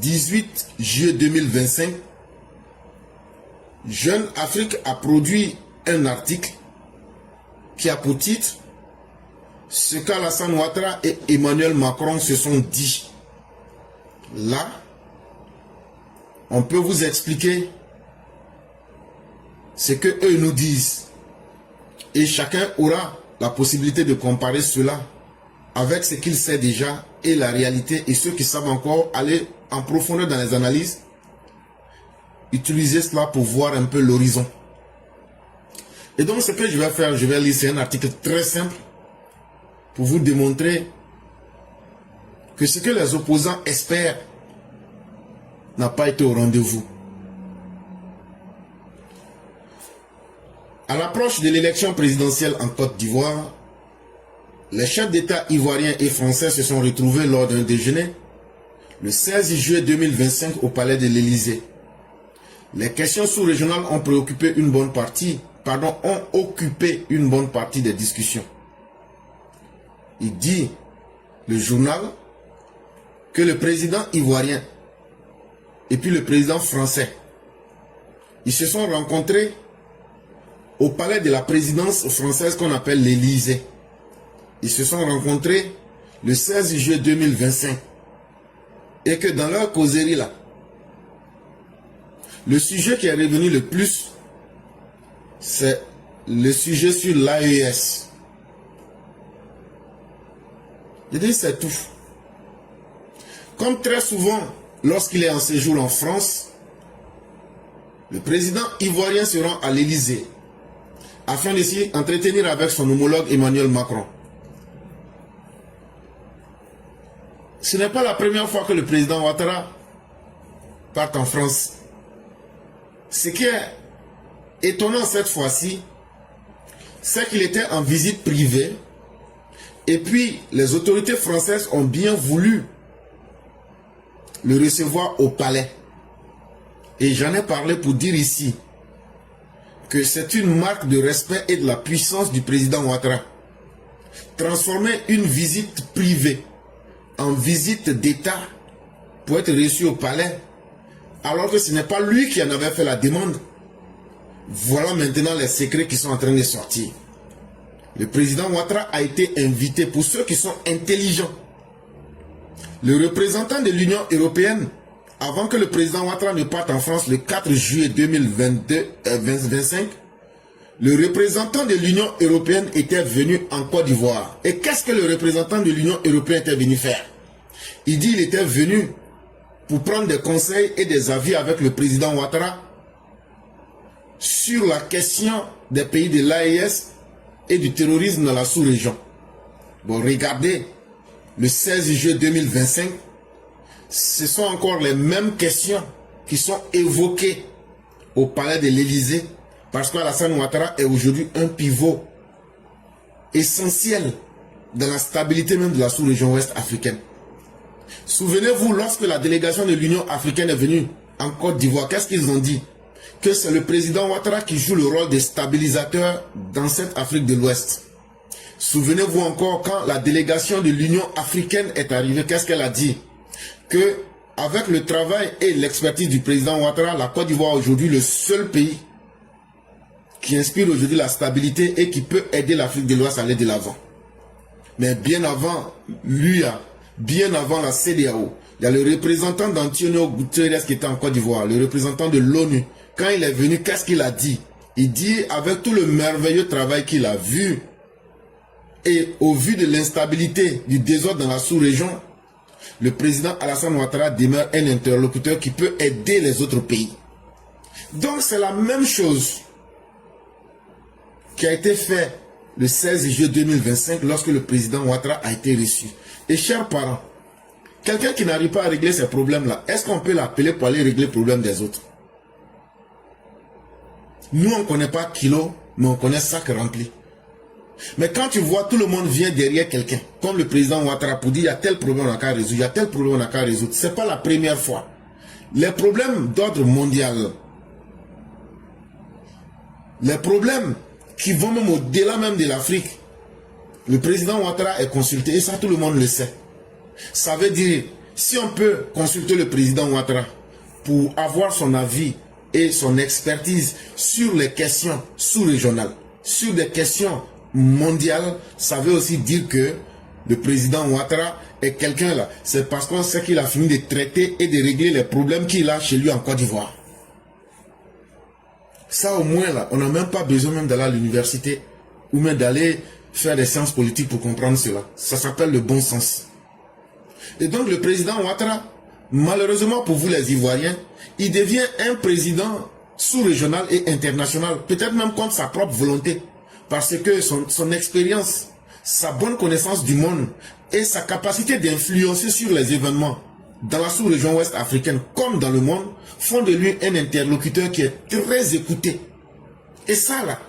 18 juillet 2025, Jeune Afrique a produit un article qui a pour titre « Ce qu'Alassane Ouattara et Emmanuel Macron se sont dit ». Là, on peut vous expliquer ce que eux nous disent. Et chacun aura la possibilité de comparer cela avec ce qu'il sait déjà et la réalité. Et ceux qui savent encore aller en profondeur dans les analyses, utiliser cela pour voir un peu l'horizon. Et donc ce que je vais faire, je vais lire, c'est un article très simple pour vous démontrer que ce que les opposants espèrent n'a pas été au rendez-vous. À l'approche de l'élection présidentielle en Côte d'Ivoire, les chefs d'État ivoiriens et français se sont retrouvés lors d'un déjeuner le 16 juillet 2025 au palais de l'Élysée. Les questions sous-régionales ont occupé une bonne partie des discussions. Il dit, le journal, que le président ivoirien et puis le président français, ils se sont rencontrés au palais de la présidence française qu'on appelle l'Élysée. Ils se sont rencontrés le 16 juillet 2025. Et que dans leur causerie là, le sujet qui est revenu le plus, c'est le sujet sur l'AES. Je dis c'est tout. Comme très souvent, lorsqu'il est en séjour en France, le président ivoirien se rend à l'Élysée afin de s'y entretenir avec son homologue Emmanuel Macron. Ce n'est pas la première fois que le président Ouattara part en France. Ce qui est étonnant cette fois-ci, c'est qu'il était en visite privée et puis les autorités françaises ont bien voulu le recevoir au palais. Et j'en ai parlé pour dire ici que c'est une marque de respect et de la puissance du président Ouattara. Transformer une visite privée en visite d'État pour être reçu au palais, alors que ce n'est pas lui qui en avait fait la demande. Voilà maintenant les secrets qui sont en train de sortir. Le président Ouattara a été invité, pour ceux qui sont intelligents. Le représentant de l'Union européenne, avant que le président Ouattara ne parte en France le 4 juillet 2025, le représentant de l'Union européenne était venu en Côte d'Ivoire. Et qu'est-ce que le représentant de l'Union européenne était venu faire? Il dit qu'il était venu pour prendre des conseils et des avis avec le président Ouattara sur la question des pays de l'AES et du terrorisme dans la sous-région. Bon, regardez, le 16 juillet 2025, ce sont encore les mêmes questions qui sont évoquées au palais de l'Élysée, parce qu'Alassane Ouattara est aujourd'hui un pivot essentiel dans la stabilité même de la sous-région ouest africaine. Souvenez-vous, lorsque la délégation de l'Union africaine est venue en Côte d'Ivoire, qu'est-ce qu'ils ont dit? Que c'est le président Ouattara qui joue le rôle de stabilisateur dans cette Afrique de l'Ouest. Souvenez-vous encore, quand la délégation de l'Union africaine est arrivée, qu'est-ce qu'elle a dit? Que avec le travail et l'expertise du président Ouattara, la Côte d'Ivoire est aujourd'hui le seul pays qui inspire aujourd'hui la stabilité et qui peut aider l'Afrique de l'Ouest à aller de l'avant. Mais bien avant l'UA, bien avant la CEDEAO, il y a le représentant d'Antonio Guterres qui était en Côte d'Ivoire, le représentant de l'ONU. Quand il est venu, qu'est-ce qu'il a dit? Il dit, avec tout le merveilleux travail qu'il a vu, et au vu de l'instabilité, du désordre dans la sous-région, le président Alassane Ouattara demeure un interlocuteur qui peut aider les autres pays. Donc c'est la même chose qui a été fait le 16 juillet 2025 lorsque le président Ouattara a été reçu. Et chers parents, quelqu'un qui n'arrive pas à régler ces problèmes-là, est-ce qu'on peut l'appeler pour aller régler les problèmes des autres? Nous, on ne connaît pas kilo, mais on connaît sac rempli. Mais quand tu vois tout le monde vient derrière quelqu'un, comme le président Ouattara, pour dire il y a tel problème on a qu'à résoudre, il y a tel problème on a qu'à résoudre, ce n'est pas la première fois. Les problèmes d'ordre mondial, les problèmes qui vont même au-delà même de l'Afrique, le président Ouattara est consulté et ça tout le monde le sait. Ça veut dire si on peut consulter le président Ouattara pour avoir son avis et son expertise sur les questions sous-régionales, sur des questions mondiales, ça veut aussi dire que le président Ouattara est quelqu'un là. C'est parce qu'on sait qu'il a fini de traiter et de régler les problèmes qu'il a chez lui en Côte d'Ivoire. Ça au moins là, on n'a même pas besoin même d'aller à l'université ou même d'aller faire des sciences politiques pour comprendre cela. Ça s'appelle le bon sens. Et donc le président Ouattara, malheureusement pour vous les Ivoiriens, il devient un président sous-régional et international, peut-être même contre sa propre volonté, parce que son expérience, sa bonne connaissance du monde et sa capacité d'influencer sur les événements dans la sous-région ouest africaine comme dans le monde font de lui un interlocuteur qui est très écouté. Et ça là,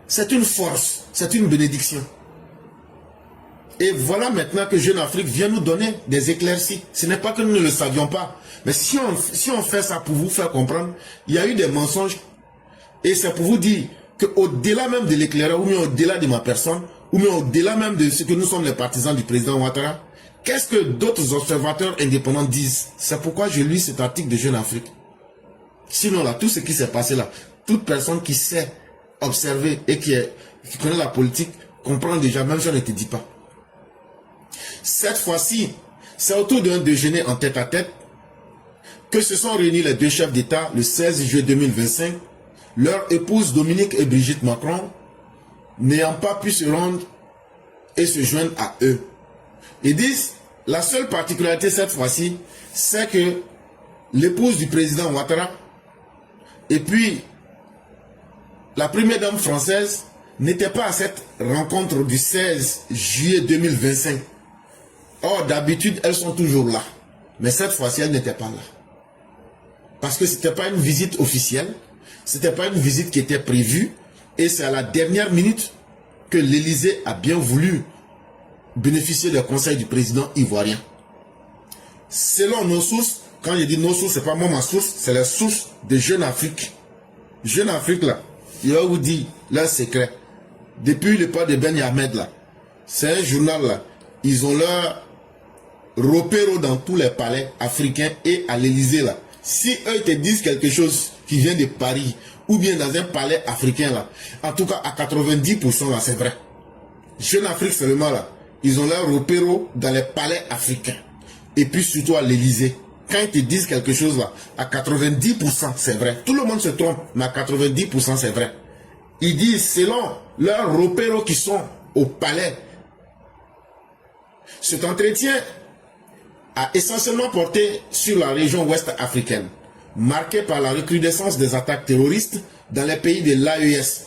c'est une force, c'est une bénédiction. Et voilà maintenant que Jeune Afrique vient nous donner des éclaircies. Ce n'est pas que nous ne le savions pas. Mais si on fait ça pour vous faire comprendre, il y a eu des mensonges. Et c'est pour vous dire qu'au-delà même de l'éclaireur, ou bien au-delà de ma personne, ou bien au-delà même de ce que nous sommes les partisans du président Ouattara, qu'est-ce que d'autres observateurs indépendants disent? C'est pourquoi je lis cet article de Jeune Afrique. Sinon là, tout ce qui s'est passé là, toute personne qui sait observer et qui connaît la politique comprend déjà, même si on ne te dit pas. Cette fois-ci, c'est autour d'un déjeuner en tête-à-tête que se sont réunis les deux chefs d'État le 16 juillet 2025, leurs épouses Dominique et Brigitte Macron n'ayant pas pu se rendre et se joindre à eux. Ils disent, la seule particularité cette fois-ci, c'est que l'épouse du président Ouattara et puis la première dame française n'était pas à cette rencontre du 16 juillet 2025. Or, d'habitude, elles sont toujours là. Mais cette fois-ci, elles n'étaient pas là. Parce que ce n'était pas une visite officielle. Ce n'était pas une visite qui était prévue. Et c'est à la dernière minute que l'Élysée a bien voulu bénéficier des conseils du président ivoirien. Selon nos sources, quand je dis nos sources, ce n'est pas moi ma source, c'est la source de Jeune Afrique. Jeune Afrique, là, il va vous dire leur secret. Depuis le pas de Ben Yahmed, là, c'est un journal, là, ils ont leur repéro dans tous les palais africains et à l'Élysée là. Si eux te disent quelque chose qui vient de Paris ou bien dans un palais africain là, en tout cas à 90% là, c'est vrai. Jeune Afrique seulement là, ils ont leur repéro dans les palais africains et puis surtout à l'Élysée. Quand ils te disent quelque chose là, à 90% c'est vrai. Tout le monde se trompe, mais à 90% c'est vrai. Ils disent selon leurs repéros qui sont au palais. Cet entretien a essentiellement porté sur la région ouest africaine, marquée par la recrudescence des attaques terroristes dans les pays de l'AES.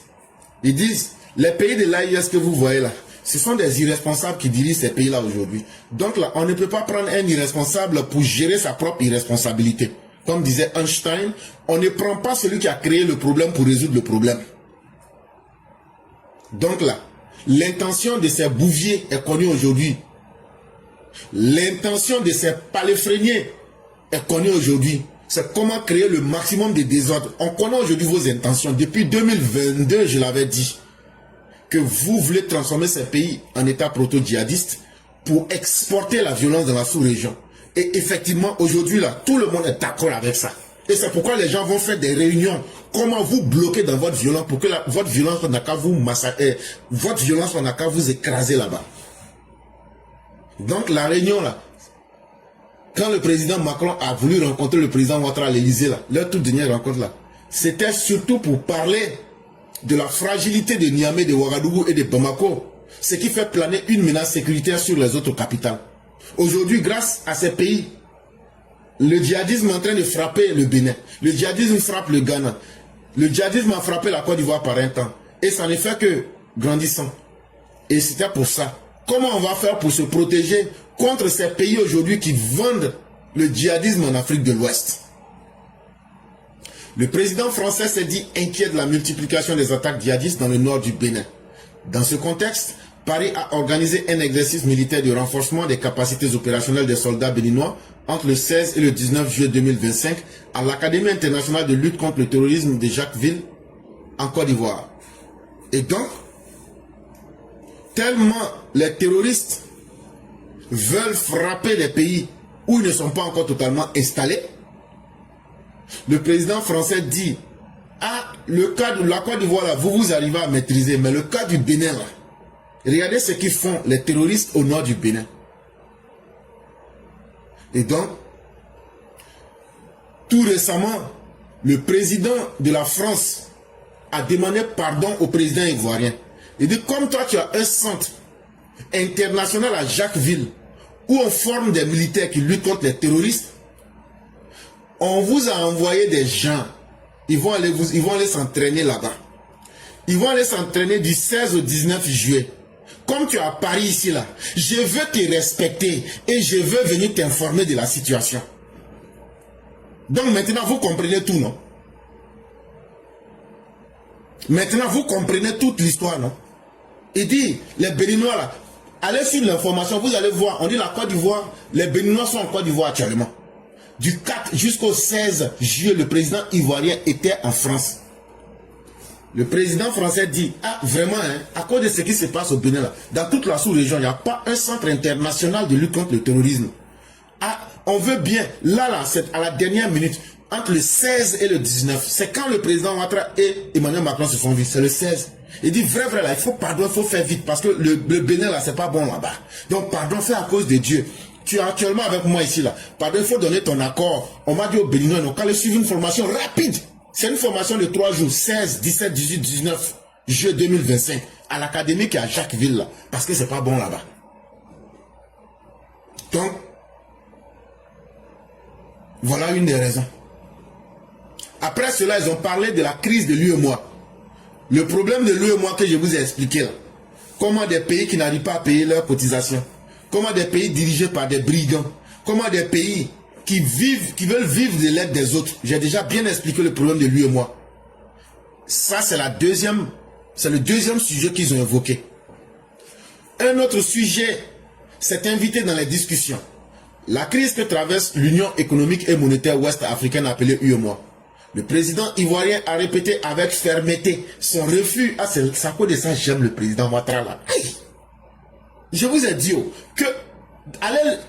Ils disent, les pays de l'AES que vous voyez là, ce sont des irresponsables qui dirigent ces pays-là aujourd'hui. Donc là, on ne peut pas prendre un irresponsable pour gérer sa propre irresponsabilité. Comme disait Einstein, on ne prend pas celui qui a créé le problème pour résoudre le problème. Donc là, l'intention de ces bouviers est connue aujourd'hui. L'intention de ces paléphréniers est connue aujourd'hui. C'est comment créer le maximum de désordre. On connaît aujourd'hui vos intentions. Depuis 2022, je l'avais dit, que vous voulez transformer ces pays en état proto-djihadiste pour exporter la violence dans la sous-région. Et effectivement, aujourd'hui, là, tout le monde est d'accord avec ça. Et c'est pourquoi les gens vont faire des réunions. Comment vous bloquer dans votre violence pour que votre violence n'a qu'à vous massacrer, votre violence n'a qu'à vous écraser là-bas. Donc la réunion là, quand le président Macron a voulu rencontrer le président Ouattara à l'Élysée là, leur toute dernière rencontre là, c'était surtout pour parler de la fragilité de Niamey, de Ouagadougou et de Bamako, ce qui fait planer une menace sécuritaire sur les autres capitales. Aujourd'hui, grâce à ces pays, le djihadisme est en train de frapper le Bénin, le djihadisme frappe le Ghana, le djihadisme a frappé la Côte d'Ivoire par un temps, et ça ne fait que grandissant. Et c'était pour ça. Comment on va faire pour se protéger contre ces pays aujourd'hui qui vendent le djihadisme en Afrique de l'Ouest? Le président français s'est dit inquiet de la multiplication des attaques djihadistes dans le nord du Bénin. Dans ce contexte, Paris a organisé un exercice militaire de renforcement des capacités opérationnelles des soldats béninois entre le 16 et le 19 juillet 2025 à l'Académie internationale de lutte contre le terrorisme de Jacquesville, en Côte d'Ivoire. Et donc, tellement les terroristes veulent frapper les pays où ils ne sont pas encore totalement installés. Le président français dit, ah, le cas de la Côte d'Ivoire, vous arrivez à maîtriser, mais le cas du Bénin, là, regardez ce qu'ils font les terroristes au nord du Bénin. Et donc, tout récemment, le président de la France a demandé pardon au président ivoirien. Il dit, comme toi tu as un centre international à Jacquesville, où on forme des militaires qui luttent contre les terroristes, on vous a envoyé des gens, ils vont aller s'entraîner là-bas. Ils vont aller s'entraîner du 16 au 19 juillet. Comme tu es à Paris ici, là, je veux te respecter et je veux venir t'informer de la situation. Donc maintenant, vous comprenez tout, non? Maintenant, vous comprenez toute l'histoire, non? Il dit, les Béninois, là, allez sur l'information, vous allez voir, on dit la Côte d'Ivoire, les Béninois sont en Côte d'Ivoire actuellement. Du 4 jusqu'au 16 juillet, le président ivoirien était en France. Le président français dit, ah vraiment, hein, à cause de ce qui se passe au Bénin, là, dans toute la sous-région, il n'y a pas un centre international de lutte contre le terrorisme. Ah, on veut bien, là, c'est à la dernière minute, entre le 16 et le 19, c'est quand le président Ouattara et Emmanuel Macron se sont vus, c'est le 16. Il dit, vrai, là, il faut pardon, il faut faire vite, parce que le Bénin, là, c'est pas bon là-bas. Donc, pardon, fais à cause de Dieu. Tu es actuellement avec moi ici, là. Pardon, il faut donner ton accord. On m'a dit au Béninois, donc, allez suivre une formation rapide. C'est une formation de 3 jours, 16, 17, 18, 19 juillet 2025, à l'académie qui est à Jacquesville, là, parce que c'est pas bon là-bas. Donc, voilà une des raisons. Après cela, ils ont parlé de la crise de l'UEMOA. Le problème de l'UEMOA que je vous ai expliqué là. Comment des pays qui n'arrivent pas à payer leurs cotisations. Comment des pays dirigés par des brigands. Comment des pays qui veulent vivre de l'aide des autres. J'ai déjà bien expliqué le problème de l'UEMOA. Ça, c'est le deuxième sujet qu'ils ont évoqué. Un autre sujet s'est invité dans les discussions. La crise que traverse l'Union économique et monétaire ouest-africaine appelée UEMOA. Le président ivoirien a répété avec fermeté son refus. Ah, c'est à cause de ça j'aime le président Ouattara là. Hey, je vous ai dit que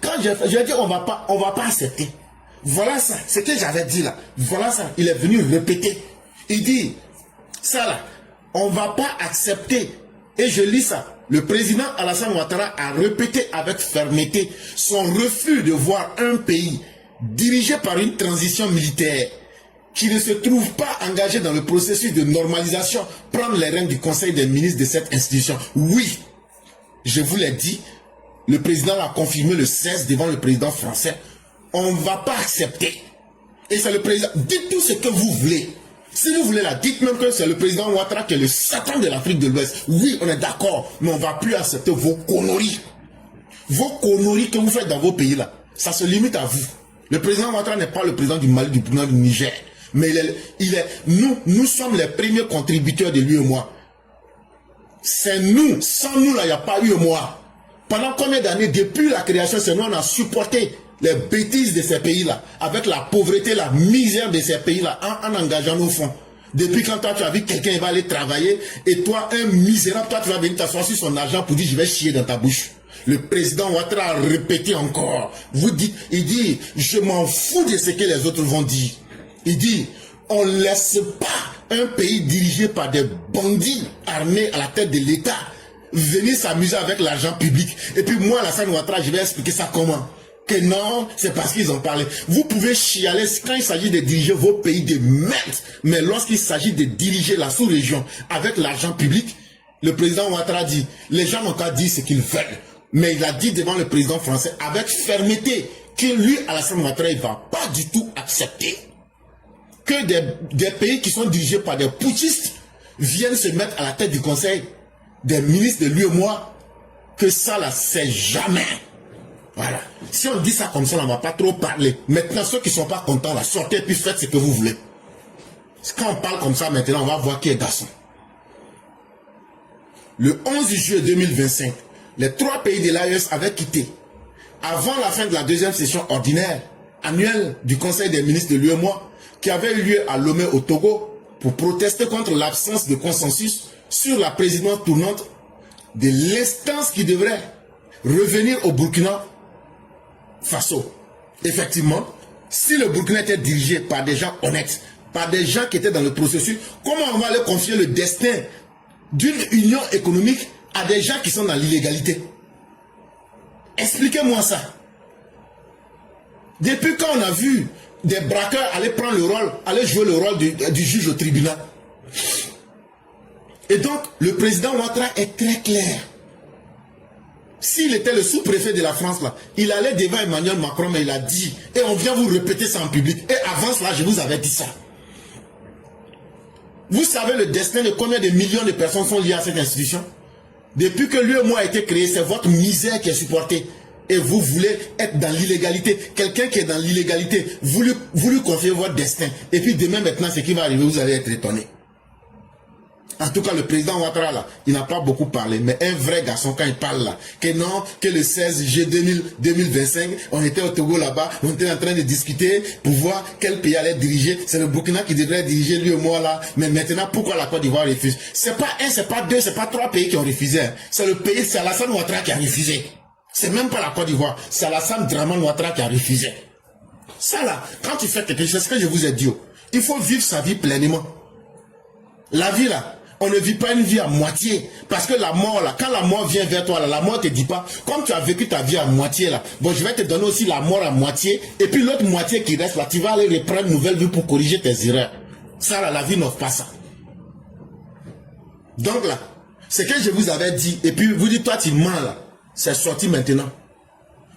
quand j'ai dit on va pas accepter. Voilà ça, ce que j'avais dit là. Voilà ça, il est venu répéter. Il dit, ça là, on va pas accepter. Et je lis ça. Le président Alassane Ouattara a répété avec fermeté son refus de voir un pays dirigé par une transition militaire qui ne se trouve pas engagé dans le processus de normalisation prendre les rênes du conseil des ministres de cette institution. Oui, je vous l'ai dit, le président l'a confirmé le 16 devant le président français. On ne va pas accepter. Et c'est le président. Dites tout ce que vous voulez. Si vous voulez là, dites même que c'est le président Ouattara qui est le Satan de l'Afrique de l'Ouest. Oui, on est d'accord, mais on ne va plus accepter vos conneries. Vos conneries que vous faites dans vos pays là, ça se limite à vous. Le président Ouattara n'est pas le président du Mali, du Burkina, du Niger. Mais nous sommes les premiers contributeurs de l'UEMOA. C'est nous. Sans nous là, il n'y a pas UEMOA. Pendant combien d'années, depuis la création, c'est nous on a supporté les bêtises de ces pays-là, avec la pauvreté, la misère de ces pays-là, en engageant nos fonds. Depuis quand toi tu as vu quelqu'un va aller travailler, et toi, un misérable, toi tu vas venir t'asseoir sur son argent pour dire je vais chier dans ta bouche. Le président Ouattara a répété encore. Vous dites, il dit, je m'en fous de ce que les autres vont dire. Il dit, on ne laisse pas un pays dirigé par des bandits armés à la tête de l'État venir s'amuser avec l'argent public. Et puis moi, Alassane Ouattara, je vais expliquer ça comment. Que non, c'est parce qu'ils ont parlé. Vous pouvez chialer quand il s'agit de diriger vos pays de merde. Mais lorsqu'il s'agit de diriger la sous-région avec l'argent public, le président Ouattara dit, les gens n'ont qu'à dire ce qu'ils veulent. Mais il a dit devant le président français avec fermeté que lui, Alassane Ouattara, il ne va pas du tout accepter que des pays qui sont dirigés par des putschistes viennent se mettre à la tête du conseil des ministres de l'UEMOA, que ça là, c'est jamais. Voilà. Si on dit ça comme ça, on ne va pas trop parler. Maintenant, ceux qui ne sont pas contents, là, sortez et puis faites ce que vous voulez. Quand on parle comme ça, maintenant, on va voir qui est garçon. Le 11 juillet 2025, les 3 pays de l'AES avaient quitté, avant la fin de la deuxième session ordinaire annuelle du Conseil des ministres de l'UEMOA, qui avait eu lieu à Lomé au Togo, pour protester contre l'absence de consensus sur la présidence tournante de l'instance qui devrait revenir au Burkina Faso. Effectivement, si le Burkina était dirigé par des gens honnêtes, par des gens qui étaient dans le processus, comment on va aller confier le destin d'une union économique à des gens qui sont dans l'illégalité? Expliquez-moi ça. Depuis quand on a vu des braqueurs aller prendre le rôle, aller jouer le rôle du juge au tribunal? Et donc, le président Ouattara est très clair. S'il était le sous-préfet de la France, là, il allait devant Emmanuel Macron, mais il a dit, et on vient vous répéter ça en public, et avant cela, je vous avais dit ça. Vous savez le destin de combien de millions de personnes sont liées à cette institution? Depuis que l'UEMOA a été créé, c'est votre misère qui est supportée. Et vous voulez être dans l'illégalité. Quelqu'un qui est dans l'illégalité, vous lui confiez votre destin. Et puis demain maintenant, ce qui va arriver, vous allez être étonné. En tout cas, le président Ouattara, là, il n'a pas beaucoup parlé. Mais un vrai garçon, quand il parle là, que non, que le 16 juillet 2025, on était au Togo là-bas, on était en train de discuter pour voir quel pays allait diriger. C'est le Burkina qui devrait diriger lui et moi là. Mais maintenant, pourquoi la Côte d'Ivoire refuse? C'est pas un, c'est pas deux, c'est pas trois pays qui ont refusé. Hein. C'est le pays, c'est Alassane Ouattara qui a refusé. C'est même pas la Côte d'Ivoire, c'est Alassane Dramane Ouattara qui a refusé. Ça là, quand tu fais quelque chose, c'est ce que je vous ai dit, il faut vivre sa vie pleinement. La vie là, on ne vit pas une vie à moitié. Parce que la mort là, quand la mort vient vers toi là, la mort te dit pas, comme tu as vécu ta vie à moitié là, bon je vais te donner aussi la mort à moitié, et puis l'autre moitié qui reste là, tu vas aller reprendre une nouvelle vie pour corriger tes erreurs. Ça là, la vie n'offre pas ça. Donc là, c'est que je vous avais dit, et puis vous dites toi tu mens là, c'est sorti maintenant.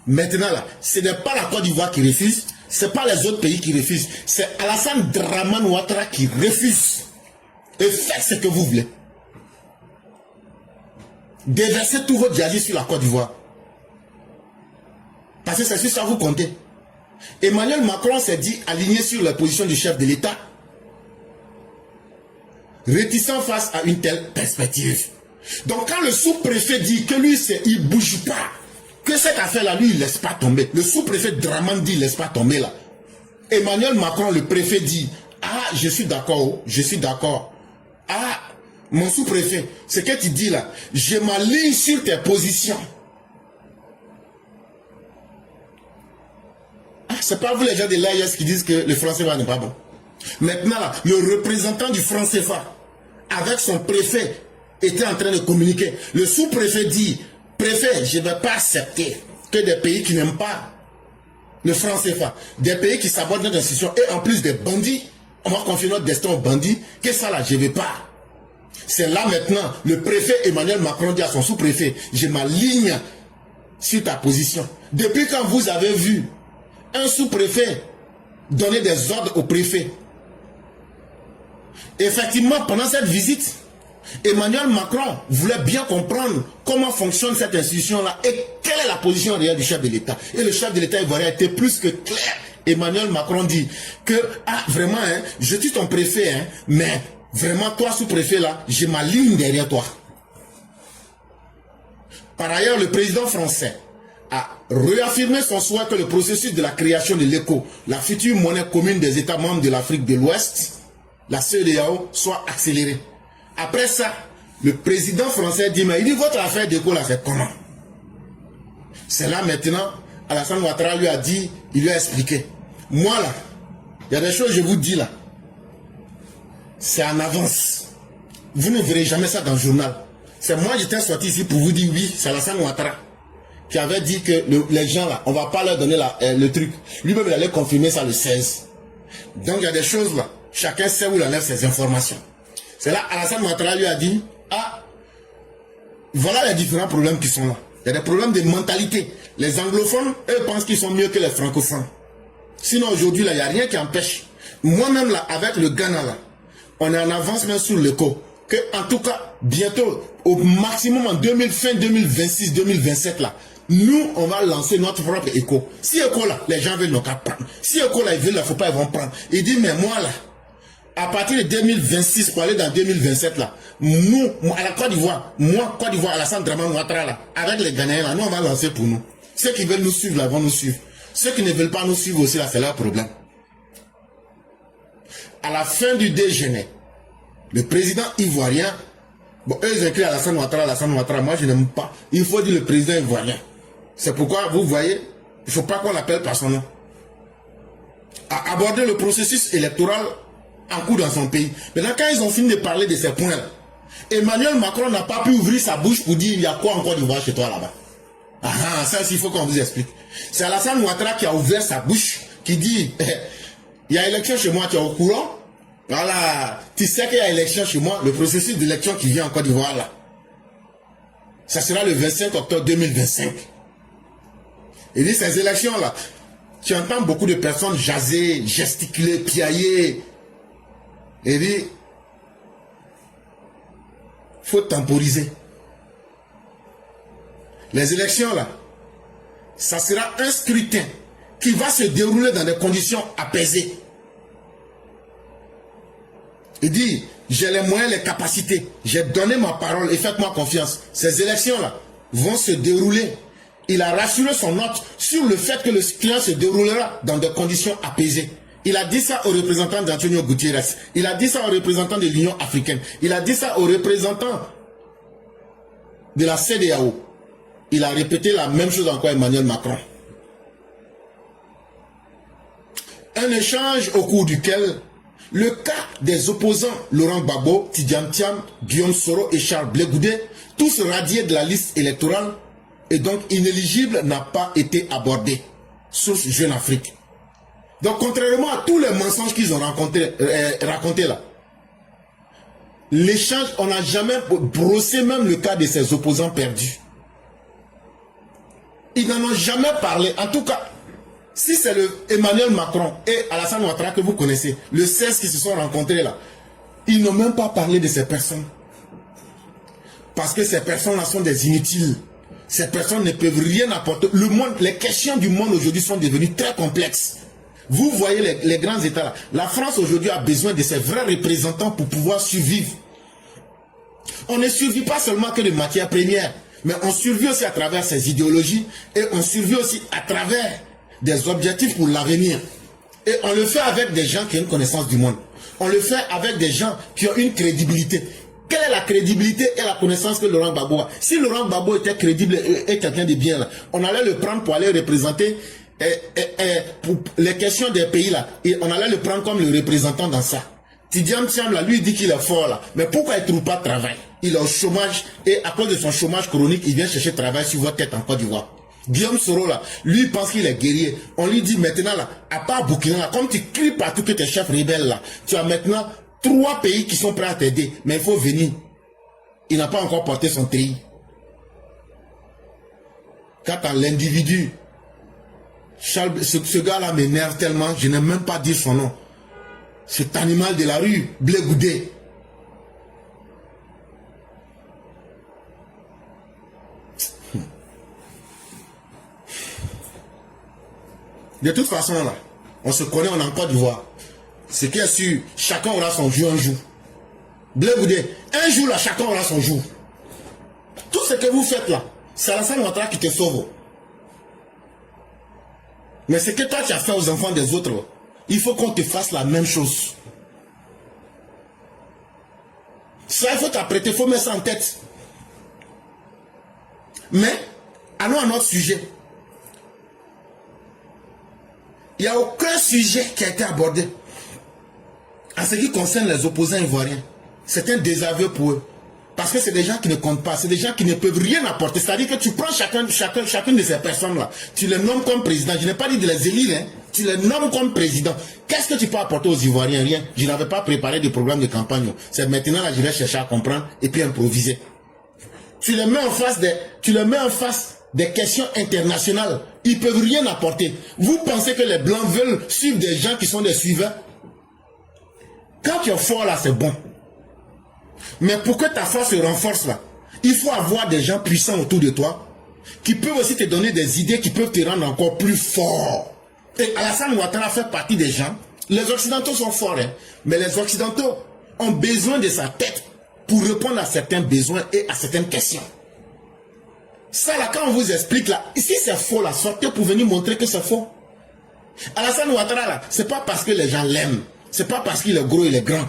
Maintenant là, ce n'est pas la Côte d'Ivoire qui refuse, ce n'est pas les autres pays qui refusent, c'est Alassane Dramane Ouattara qui refuse. Et faites ce que vous voulez. Déversez tout votre djihadisme sur la Côte d'Ivoire. Parce que c'est sur ça vous comptez. Emmanuel Macron s'est dit aligné sur la position du chef de l'État, réticent face à une telle perspective. Donc quand le sous-préfet dit que lui, il ne bouge pas, que cette affaire-là, lui, il ne laisse pas tomber. Le sous-préfet Dramane dit, il ne laisse pas tomber là. Emmanuel Macron, le préfet, dit, ah, je suis d'accord, je suis d'accord. Ah, mon sous-préfet, ce que tu dis là, je m'aligne sur tes positions. Ah, c'est pas vous les gens de l'AIS qui disent que le franc CFA n'est pas bon. Maintenant là, le représentant du franc CFA, avec son préfet, était en train de communiquer. Le sous-préfet dit, préfet, je ne vais pas accepter que des pays qui n'aiment pas le franc CFA, des pays qui sabotent notre institution, et en plus des bandits, on va confier notre destin aux bandits, que ça là, je ne vais pas. C'est là maintenant, le préfet Emmanuel Macron dit à son sous-préfet, je m'aligne sur ta position. Depuis quand vous avez vu un sous-préfet donner des ordres au préfet? Effectivement, pendant cette visite, Emmanuel Macron voulait bien comprendre comment fonctionne cette institution-là et quelle est la position réelle du chef de l'État. Et le chef de l'État ivoirien était plus que clair. Emmanuel Macron dit que, ah vraiment, hein, je suis ton préfet, hein, mais vraiment toi sous-préfet là, je m'aligne derrière toi. Par ailleurs, le président français a réaffirmé son souhait que le processus de la création de l'ECO, la future monnaie commune des États membres de l'Afrique de l'Ouest, la CEDEAO, soit accéléré. Après ça, le président français dit, mais il dit, votre affaire d'ECO là, c'est comment? C'est là maintenant, Alassane Ouattara lui a dit, il lui a expliqué. Moi là, il y a des choses que je vous dis là, c'est en avance. Vous ne verrez jamais ça dans le journal. C'est moi j'étais sorti ici pour vous dire oui, c'est Alassane Ouattara qui avait dit que les gens là, on ne va pas leur donner le truc. Lui-même il allait confirmer ça le 16. Donc il y a des choses là, chacun sait où il enlève ses informations. C'est là Alassane Ouattara lui a dit, ah, voilà les différents problèmes qui sont là. Il y a des problèmes de mentalité. Les anglophones, eux, pensent qu'ils sont mieux que les francophones. Sinon, aujourd'hui, là, il n'y a rien qui empêche. Moi-même, là, avec le Ghana, là, on est en avance même sur l'éco. Que, en tout cas, bientôt, au maximum en fin 2026, 2027, là, nous, on va lancer notre propre éco. Si éco, là, les gens veulent nos cas prendre. Si éco, là, ils veulent, il ne faut pas, ils vont prendre. Il dit, mais moi, là, à partir de 2026, pour aller dans 2027, là, nous, à la Côte d'Ivoire, moi, Côte d'Ivoire, Alassane Dramane Ouattara, là, avec les Ghanéens, là, nous, on va lancer pour nous. Ceux qui veulent nous suivre, là, vont nous suivre. Ceux qui ne veulent pas nous suivre aussi, là, c'est leur problème. À la fin du déjeuner, le président ivoirien, bon, eux, ils écrivent Alassane Ouattara, moi, je n'aime pas. Il faut dire le président ivoirien. C'est pourquoi, vous voyez, il ne faut pas qu'on l'appelle par son nom, a abordé le processus électoral en cours dans son pays. Maintenant, quand ils ont fini de parler de ces points-là, Emmanuel Macron n'a pas pu ouvrir sa bouche pour dire il y a quoi encore d'Ivoire chez toi là-bas. Ah, ça aussi, il faut qu'on vous explique. C'est Alassane Ouattara qui a ouvert sa bouche, qui dit il y a élection chez moi, tu es au courant? Voilà, tu sais qu'il y a élection chez moi, le processus d'élection qui vient en Côte d'Ivoire là. Ça sera le 25 octobre 2025. Il dit ces élections là, tu entends beaucoup de personnes jaser, gesticuler, piailler. Il dit, faut temporiser. Les élections là, ça sera un scrutin qui va se dérouler dans des conditions apaisées. Il dit, j'ai les moyens, les capacités, j'ai donné ma parole et faites-moi confiance. Ces élections-là vont se dérouler. Il a rassuré son hôte sur le fait que le scrutin se déroulera dans des conditions apaisées. Il a dit ça aux représentants d'Antonio Guterres. Il a dit ça aux représentants de l'Union africaine. Il a dit ça aux représentants de la CEDEAO. Il a répété la même chose encore à Emmanuel Macron. Un échange au cours duquel le cas des opposants Laurent Gbagbo, Tidjane Thiam, Guillaume Soro et Charles Blé Goudé, tous radiés de la liste électorale et donc inéligibles, n'a pas été abordé. Source Jeune Afrique. Donc contrairement à tous les mensonges qu'ils ont racontés là, l'échange, on n'a jamais brossé même le cas de ces opposants perdus. Ils n'en ont jamais parlé. En tout cas, si c'est le Emmanuel Macron et Alassane Ouattara que vous connaissez, le 16 qui se sont rencontrés là, ils n'ont même pas parlé de ces personnes. Parce que ces personnes-là sont des inutiles. Ces personnes ne peuvent rien apporter. Le monde, les questions du monde aujourd'hui sont devenues très complexes. Vous voyez les grands États là. La France aujourd'hui a besoin de ses vrais représentants pour pouvoir survivre. On ne survit pas seulement que de matières premières, mais on survit aussi à travers ses idéologies et on survit aussi à travers des objectifs pour l'avenir. Et on le fait avec des gens qui ont une connaissance du monde. On le fait avec des gens qui ont une crédibilité. Quelle est la crédibilité et la connaissance que Laurent Gbagbo a? Si Laurent Gbagbo était crédible et quelqu'un de bien là, on allait le prendre pour aller représenter pour les questions des pays là. Et on allait le prendre comme le représentant dans ça. Tidjane Thiam là, lui dit qu'il est fort là. Mais pourquoi il ne trouve pas de travail? Il est au chômage et à cause de son chômage chronique, il vient chercher travail sur votre tête en Côte d'Ivoire. Guillaume Soro là, lui pense qu'il est guerrier. On lui dit maintenant là, à part Burkina là, comme tu cries partout que tes chefs rebelles là, tu as maintenant 3 pays qui sont prêts à t'aider. Mais il faut venir. Il n'a pas encore porté son treillis. Quant à l'individu, ce gars-là m'énerve tellement, je n'ai même pas dit son nom. Cet animal de la rue, Blé Goudé. De toute façon, là, on se connaît, on est en Côte d'Ivoire. Ce qui est sûr, chacun aura son jour un jour. Blé Goudé, un jour là, chacun aura son jour. Tout ce que vous faites là, c'est Alassane Ouattara qui te sauve. Mais ce que toi tu as fait aux enfants des autres, il faut qu'on te fasse la même chose. Ça, il faut t'apprêter, il faut mettre ça en tête. Mais, allons à notre sujet. Il n'y a aucun sujet qui a été abordé en ce qui concerne les opposants ivoiriens. C'est un désaveu pour eux. Parce que c'est des gens qui ne comptent pas, c'est des gens qui ne peuvent rien apporter. C'est-à-dire que tu prends chacune de ces personnes-là, tu les nommes comme président. Je n'ai pas dit de les élire, hein. Tu les nommes comme président. Qu'est-ce que tu peux apporter aux Ivoiriens? Rien. Je n'avais pas préparé de programme de campagne. C'est maintenant là, je vais chercher à comprendre et puis improviser. Tu les mets en face des questions internationales. Ils ne peuvent rien apporter. Vous pensez que les Blancs veulent suivre des gens qui sont des suiveurs? Quand tu es fort là, c'est bon. Mais pour que ta force se renforce là, il faut avoir des gens puissants autour de toi qui peuvent aussi te donner des idées qui peuvent te rendre encore plus fort. Et Alassane Ouattara fait partie des gens. Les Occidentaux sont forts, hein, mais les Occidentaux ont besoin de sa tête pour répondre à certains besoins et à certaines questions. Ça là, quand on vous explique là, si c'est faux là, sortez pour venir montrer que c'est faux. Alassane Ouattara là, c'est pas parce que les gens l'aiment, c'est pas parce qu'il est gros, il est grand.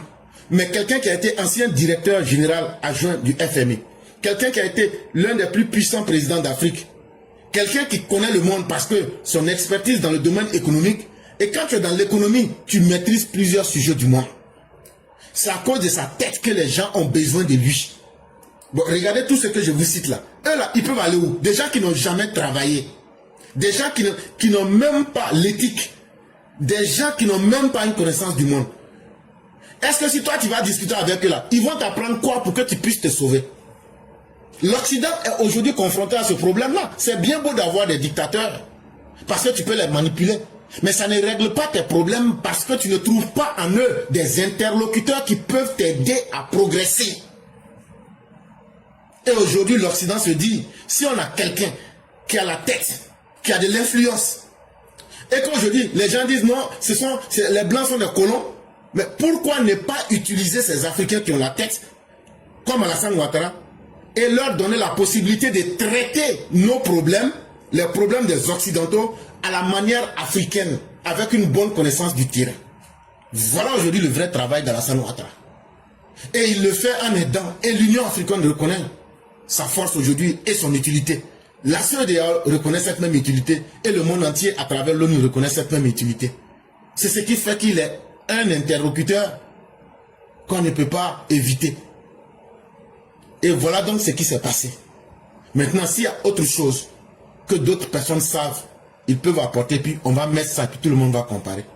Mais quelqu'un qui a été ancien directeur général adjoint du FMI, quelqu'un qui a été l'un des plus puissants présidents d'Afrique, quelqu'un qui connaît le monde parce que son expertise dans le domaine économique, et quand tu es dans l'économie, tu maîtrises plusieurs sujets du monde. C'est à cause de sa tête que les gens ont besoin de lui. Bon, regardez tout ce que je vous cite là. Eux là, ils peuvent aller où? Des gens qui n'ont jamais travaillé. Des gens qui n'ont même pas l'éthique. Des gens qui n'ont même pas une connaissance du monde. Est-ce que si toi tu vas discuter avec eux là, ils vont t'apprendre quoi pour que tu puisses te sauver? L'Occident est aujourd'hui confronté à ce problème-là. C'est bien beau d'avoir des dictateurs, parce que tu peux les manipuler. Mais ça ne règle pas tes problèmes parce que tu ne trouves pas en eux des interlocuteurs qui peuvent t'aider à progresser. Et aujourd'hui, l'Occident se dit, si on a quelqu'un qui a la tête, qui a de l'influence, et qu'aujourd'hui, les gens disent non, les Blancs sont des colons, mais pourquoi ne pas utiliser ces Africains qui ont la tête, comme Alassane Ouattara, et leur donner la possibilité de traiter nos problèmes, les problèmes des Occidentaux, à la manière africaine, avec une bonne connaissance du terrain. Voilà aujourd'hui le vrai travail d'Alassane Ouattara. Et il le fait en aidant, et l'Union africaine reconnaît sa force aujourd'hui et son utilité. La CEDEAO reconnaît cette même utilité, et le monde entier, à travers l'ONU, reconnaît cette même utilité. C'est ce qui fait qu'il est un interlocuteur qu'on ne peut pas éviter. Et voilà donc ce qui s'est passé. Maintenant, s'il y a autre chose que d'autres personnes savent, ils peuvent apporter, puis on va mettre ça, puis tout le monde va comparer.